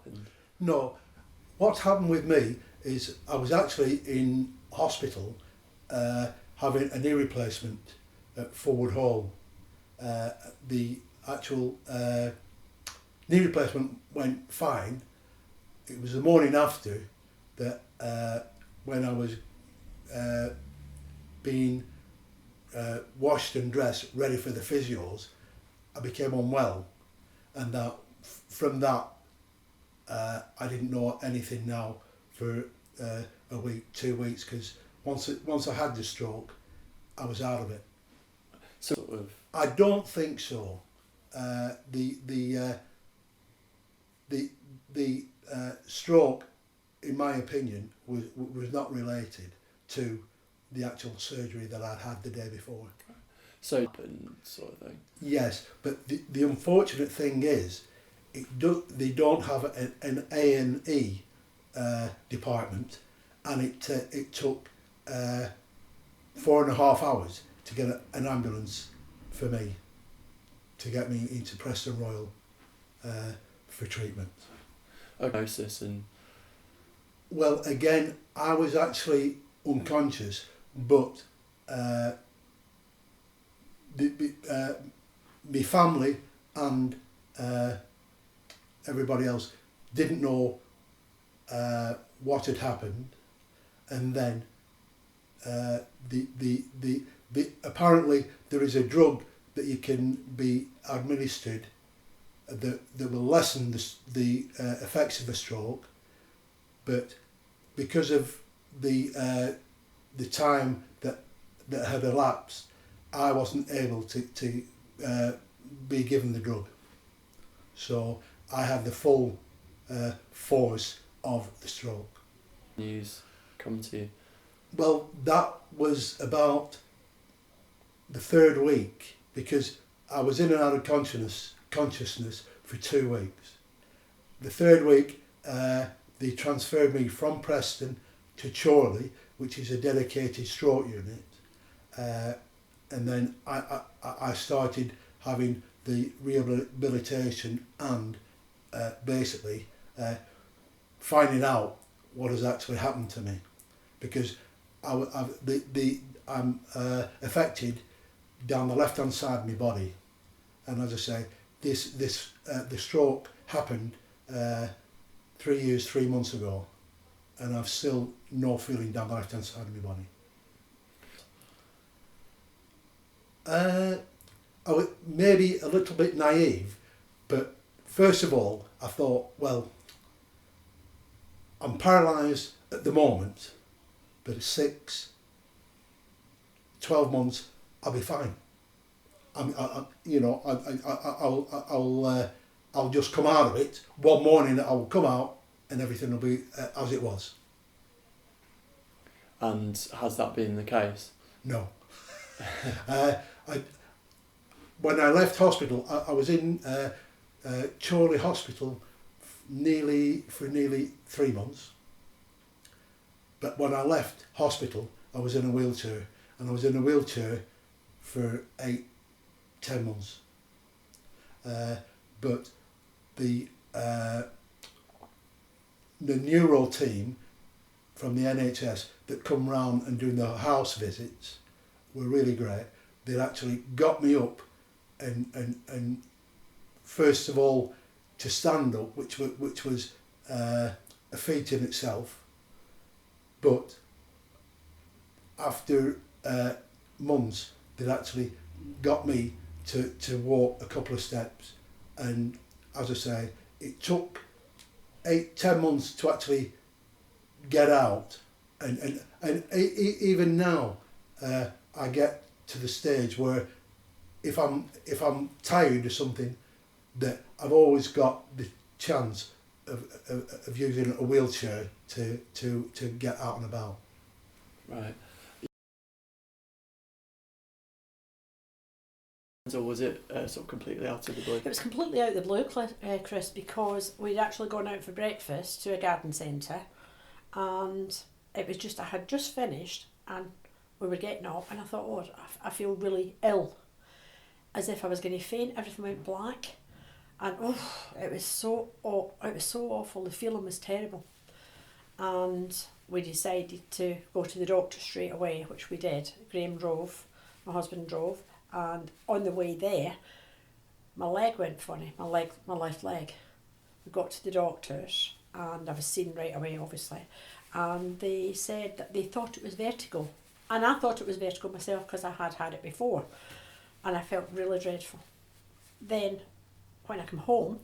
happened? No, what happened with me is I was actually in hospital having a knee replacement at Forward Hall. The actual knee replacement went fine. It was the morning after that when I was being washed and dressed, ready for the physios, I became unwell, and that from that I didn't know anything now for a week, 2 weeks, because once I had the stroke, I was out of it. Sort of. I don't think so. The stroke, in my opinion, was not related to the actual surgery that I'd had the day before. So, sort of thing. Yes, but the unfortunate thing is, they don't have an A&E department, and it took 4.5 hours to get an ambulance for me, to get me into Preston Royal for treatment. Diagnosis and... Well, again, I was actually unconscious, but my family and everybody else didn't know what had happened, and then apparently there is a drug that you can be administered that will lessen the effects of a stroke, but because of the time that had elapsed, I wasn't able to be given the drug. So I had the full force of the stroke. News come to you? Well, that was about the third week, because I was in and out of consciousness for 2 weeks. The third week, they transferred me from Preston to Chorley, which is a dedicated stroke unit, and then I started having the rehabilitation and basically finding out what has actually happened to me, because I'm affected down the left hand side of my body, and as I say, the stroke happened 3 years, 3 months ago, and I've still no feeling down the left hand side of my body. I was maybe a little bit naive, but first of all I thought, well, I'm paralysed at the moment, but at 6, 12 months I'll be fine. I'll just come out of it. One morning I will come out and everything will be as it was. And has that been the case? No. When I left hospital, I was in Chorley Hospital for nearly 3 months. But when I left hospital, I was in a wheelchair, and I was in a wheelchair for 8-10 months. But the neuro team from the NHS that come round and do the house visits were really great. They actually got me up and first of all to stand up, which was a feat in itself. But after months, they actually got me to walk a couple of steps, and as I say, it took 8-10 months to actually get out, and even now I get to the stage where if I'm tired or something, that I've always got the chance of using a wheelchair to get out and about. Right. Or was it sort of completely out of the blue? It was completely out of the blue, Chris, because we'd actually gone out for breakfast to a garden centre, and it was just, I had just finished and we were getting up, and I thought, oh, I feel really ill, as if I was going to faint. Everything went black, And it was so awful. The feeling was terrible. And we decided to go to the doctor straight away, which we did. Graham drove, my husband drove, and on the way there, my leg went funny, my left leg. We got to the doctors, and I was seen right away, obviously, and they said that they thought it was vertigo. And I thought it was vertigo myself because I had had it before, and I felt really dreadful. Then, when I come home,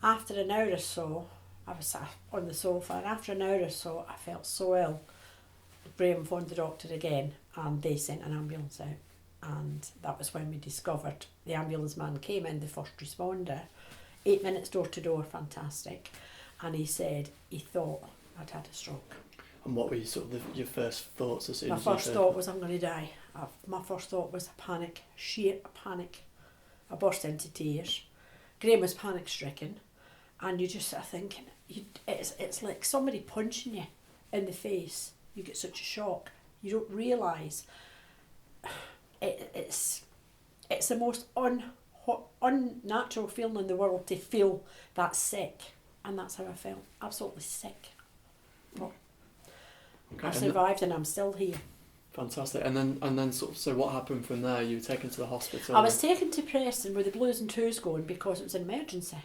after an hour or so, I was sat on the sofa, and after an hour or so, I felt so ill. Graham phoned the doctor again, and they sent an ambulance out. And that was when we discovered the ambulance man came in, the first responder, 8 minutes door to door, fantastic. And he said he thought I'd had a stroke. And what were your first thoughts as soon My as you first heard thought was I'm going to die. My first thought was a panic, sheer panic. I burst into tears. Graham was panic stricken, and you just are thinking, it's like somebody punching you in the face. You get such a shock. You don't realise it's the most unnatural feeling in the world to feel that sick, and that's how I felt. Absolutely sick. But Okay, I survived, and I'm still here. Fantastic. And then so what happened from there? You were taken to the hospital? I was taken to Preston with the blues and twos going because it was an emergency,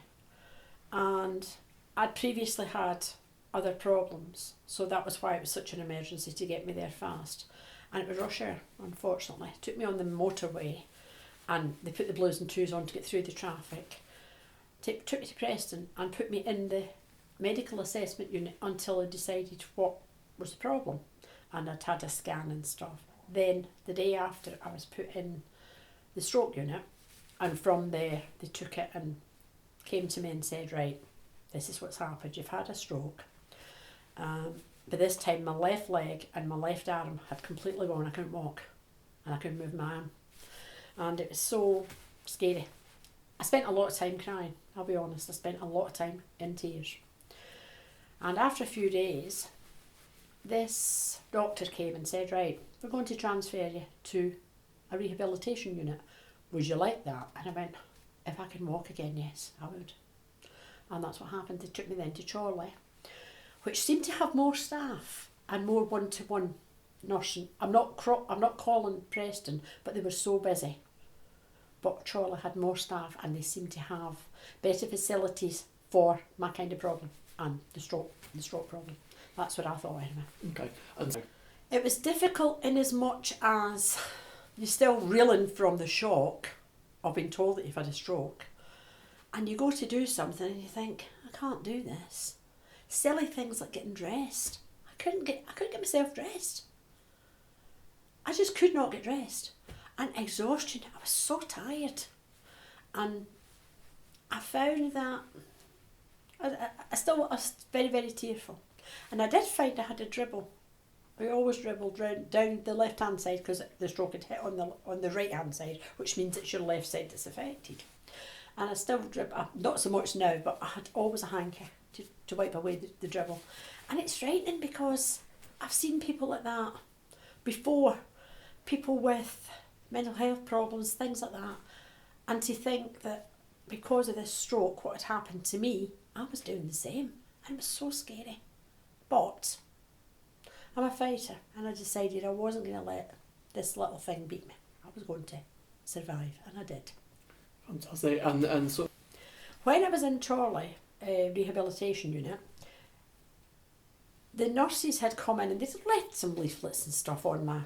and I'd previously had other problems, so that was why it was such an emergency to get me there fast. And it was rush hour, unfortunately. It took me on the motorway, and they put the blues and twos on to get through the traffic. Took me to Preston and put me in the medical assessment unit until I decided what was the problem, and I'd had a scan and stuff. Then the day after, I was put in the stroke unit, and from there they took it and came to me and said, right, this is what's happened, you've had a stroke. But this time my left leg and my left arm had completely gone. I couldn't walk, and I couldn't move my arm, and it was so scary. I spent a lot of time crying, I'll be honest. I spent a lot of time in tears. And after a few days, this doctor came and said, right, we're going to transfer you to a rehabilitation unit. Would you like that? And I went, if I can walk again, yes, I would. And that's what happened. They took me then to Chorley, which seemed to have more staff and more one-to-one nursing. I'm not calling Preston, but they were so busy. But Chorley had more staff, and they seemed to have better facilities for my kind of problem and the stroke problem. That's what I thought anyway. Okay. And so, It was difficult in as much as you're still reeling from the shock of being told that you've had a stroke, and you go to do something and you think, I can't do this. Silly things like getting dressed. I couldn't get myself dressed. I just could not get dressed. And exhaustion. I was so tired. And I found that I was very, very tearful. And I did find I had a dribble. I always dribbled down the left hand side because the stroke had hit on the right hand side, which means it's your left side that's affected. And I still dribble, not so much now, but I had always a hanky to wipe away the dribble. And it's frightening because I've seen people like that before, people with mental health problems, things like that. And to think that because of this stroke, what had happened to me, I was doing the same. And it was so scary. But I'm a fighter, and I decided I wasn't going to let this little thing beat me. I was going to survive, and I did. fantastic. And so When I was in Chorley rehabilitation unit, the nurses had come in and they'd left some leaflets and stuff on my,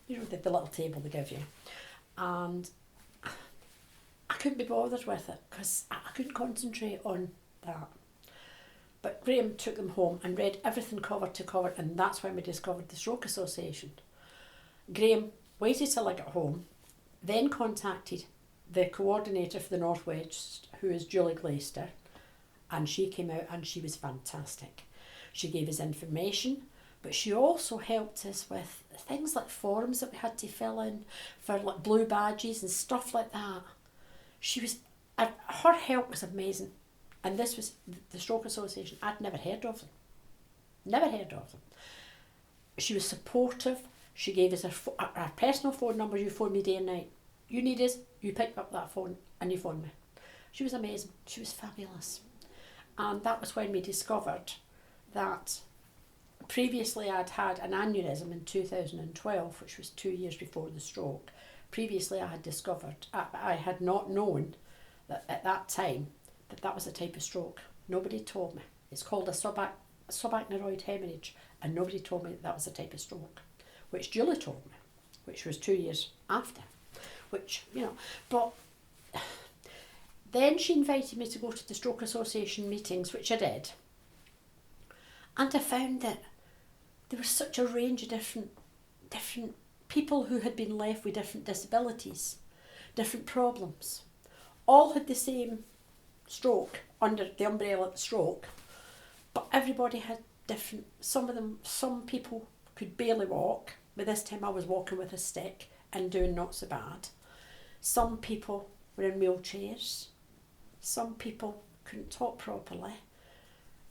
the little table they give you. And I couldn't be bothered with it because I couldn't concentrate on that. But Graham took them home and read everything cover to cover, and that's when we discovered the Stroke Association. Graham waited till I got home, then contacted the coordinator for the North West, who is Julie Glaister, and she came out and she was fantastic. She gave us information, but she also helped us with things like forms that we had to fill in for like blue badges and stuff like that. Her help was amazing. And this was the Stroke Association. I'd never heard of them. Never heard of them. She was supportive. She gave us our personal phone number. You phone me day and night. You need us, you pick up that phone and you phone me. She was amazing. She was fabulous. And that was when we discovered that previously I'd had an aneurysm in 2012, which was 2 years before the stroke. Previously I had discovered, I had not known that at that time that was a type of stroke. Nobody told me. It's called a subarachnoid hemorrhage, and nobody told me that was a type of stroke, which Julie told me, which was 2 years after, which, but then she invited me to go to the Stroke Association meetings, which I did, and I found that there was such a range of different people who had been left with different disabilities, different problems, all had the same stroke under the umbrella of the stroke, but everybody had different, some people could barely walk. By this time I was walking with a stick and doing not so bad. Some people were in wheelchairs. Some people couldn't talk properly.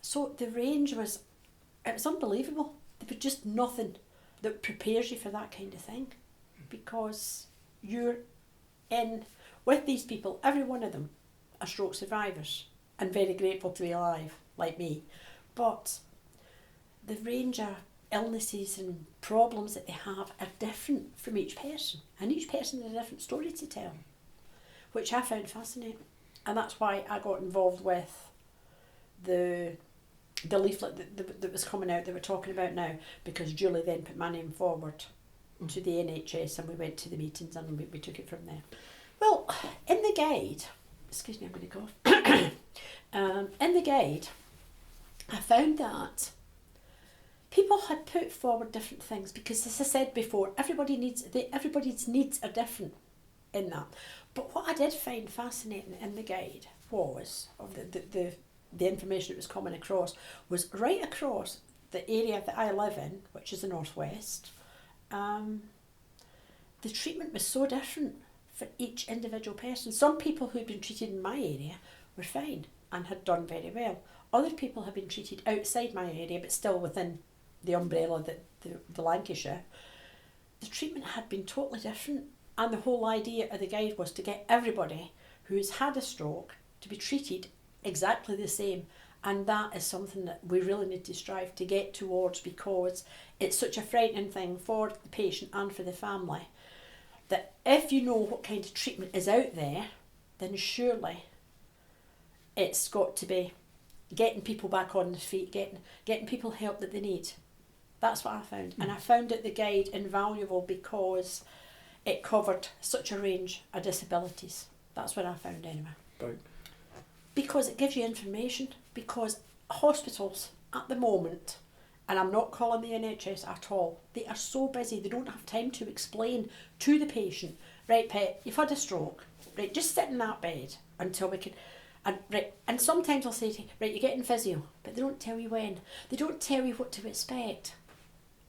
So the range was unbelievable. There was just nothing that prepares you for that kind of thing, because you're in with these people. Every one of them are stroke survivors and very grateful to be alive, like me. But the range of illnesses and problems that they have are different from each person, and each person has a different story to tell, which I found fascinating. And that's why I got involved with the leaflet that was coming out that we're talking about now, because Julie then put my name forward to the NHS, and we went to the meetings and we took it from there. Well, in the guide, excuse me, I'm going to cough. In the guide, I found that people had put forward different things, because, as I said before, everybody's needs are different in that. But what I did find fascinating in the guide was, of the information that was coming across, was right across the area that I live in, which is the northwest. The treatment was so different for each individual person. Some people who'd been treated in my area were fine and had done very well. Other people had been treated outside my area, but still within the umbrella that the Lancashire. The treatment had been totally different, and the whole idea of the guide was to get everybody who's had a stroke to be treated exactly the same. And that is something that we really need to strive to get towards, because it's such a frightening thing for the patient and for the family, that if you know what kind of treatment is out there, then surely it's got to be getting people back on their feet, getting people help that they need. That's what I found. And I found that the guide invaluable because it covered such a range of disabilities. That's what I found anyway. Right. Because it gives you information, because hospitals at the moment, and I'm not calling the NHS at all, they are so busy, they don't have time to explain to the patient, right, pet, you've had a stroke, right, just sit in that bed until we can, and sometimes I'll say to you, right, you're getting physio, but they don't tell you when, they don't tell you what to expect.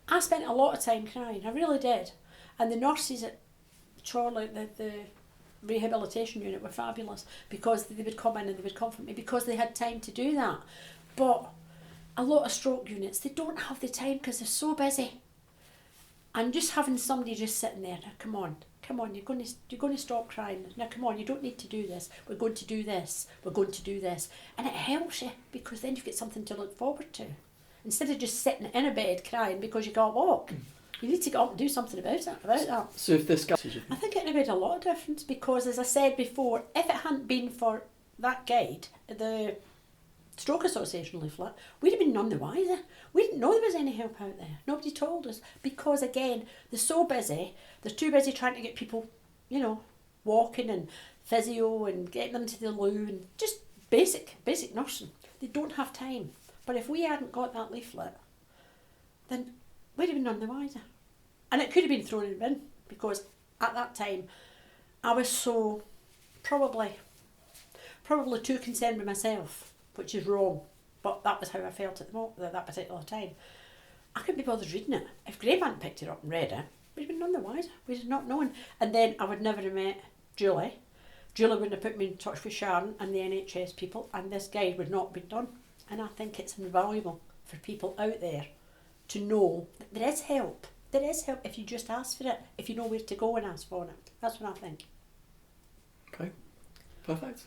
I spent a lot of time crying, I really did, and the nurses at Chorley, the rehabilitation unit, were fabulous, because they would come in and they would comfort me, because they had time to do that. But a lot of stroke units, they don't have the time because they're so busy. And just having somebody just sitting there, now come on, you're going to stop crying. Now come on, you don't need to do this. We're going to do this. We're going to do this. And it helps you, because then you've got something to look forward to. Instead of just sitting in a bed crying because you can't walk. You need to get up and do something about that. So if this guy... I think it would have made a lot of difference, because, as I said before, if it hadn't been for that guide, the Stroke Association leaflet, we'd have been none the wiser. We didn't know there was any help out there. Nobody told us, because, again, they're so busy. They're too busy trying to get people, walking and physio and getting them to the loo and just basic nursing. They don't have time. But if we hadn't got that leaflet, then we'd have been none the wiser. And it could have been thrown in the bin, because at that time I was so probably too concerned with myself, which is wrong, but that was how I felt at that particular time. I couldn't be bothered reading it. If Graham hadn't picked it up and read it, we'd have been none the wiser. We'd have not known. And then I would never have met Julie. Julie wouldn't have put me in touch with Sharon and the NHS people, and this guide would not have been done. And I think it's invaluable for people out there to know that there is help. There is help if you just ask for it, if you know where to go and ask for it. That's what I think. Okay, perfect.